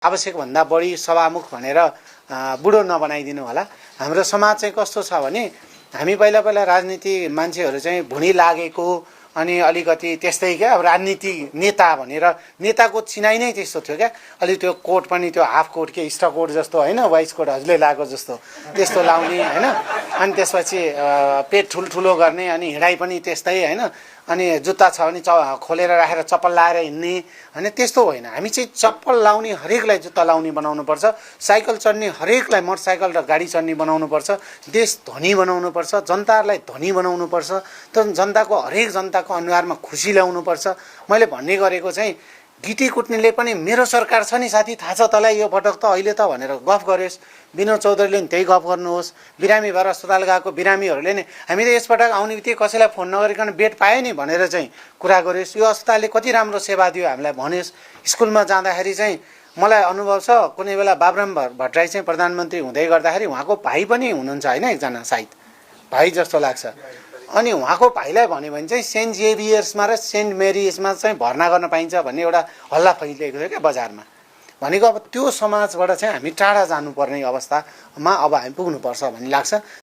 आवश्यकभन्दा बढी सभामुख भनेर बुढो नबनाइदिनु होला। हाम्रो समाज चाहिँ कस्तो छ भने हामी पहिला राजनीति मान्छेहरू चाहिँ भुँडी लागेको अनि अलिकति त्यस्तै क्या, अब राजनीति नेता भनेर नेताको चिनाइ नै त्यस्तो थियो क्या। अलि त्यो कोट पनि त्यो हाफ कोट के स्टक कोट जस्तो होइन, वाइस कोट हजुरले लगाएको जस्तो त्यस्तो लाउने होइन, अनि त्यसपछि पेट ठुल्ठुलो गर्ने, अनि हिँडाइ पनि त्यस्तै होइन, अनि जुत्ता छ भने खोलेर राखेर चप्पल लाएर हिँड्ने होइन, त्यस्तो होइन। हामी चाहिँ चप्पल लाउने हरेकलाई जुत्ता लाउने बनाउनुपर्छ, साइकल चढ्ने हरेकलाई मोटरसाइकल र गाडी चढ्ने बनाउनुपर्छ, देश धनी बनाउनुपर्छ, जनताहरूलाई धनी बनाउनुपर्छ, त जनताको हरेक जनताको अनुहारमा खुसी ल्याउनुपर्छ। मैले भन्ने गरेको चाहिँ गिटी कुट्नेले पनि मेरो सरकार छ नि साथी, थाहा छ तँलाई यो पटक त अहिले त भनेर गफ गरोस्। विनोद चौधरीले नि त्यही गफ गर्नुहोस्। बिरामी भएर अस्पताल गएको बिरामीहरूले नि हामी त यसपटक आउने बित्तिकै कसैलाई फोन नगरिकन बेड पायो नि भनेर चाहिँ कुरा गरोस्। यो अस्पतालले कति राम्रो सेवा दियो हामीलाई भनियोस्। स्कुलमा जाँदाखेरि चाहिँ मलाई अनुभव छ, कुनै बेला बाबुराम भट्टराई चाहिँ प्रधानमन्त्री हुँदै गर्दाखेरि उहाँको भाइ पनि हुनुहुन्छ होइन, एकजना सायद भाइ जस्तो लाग्छ। अनि उहाँको भाइलाई भन्यो भने चाहिँ सेन्ट जेभियर्समा र सेन्ट मेरिजमा चाहिँ भर्ना गर्न पाइन्छ भन्ने एउटा हल्ला फैलिएको थियो क्या बजारमा। भनेको अब त्यो समाजबाट चाहिँ हामी टाढा जानुपर्ने अवस्थामा अब हामी पुग्नुपर्छ भन्ने लाग्छ।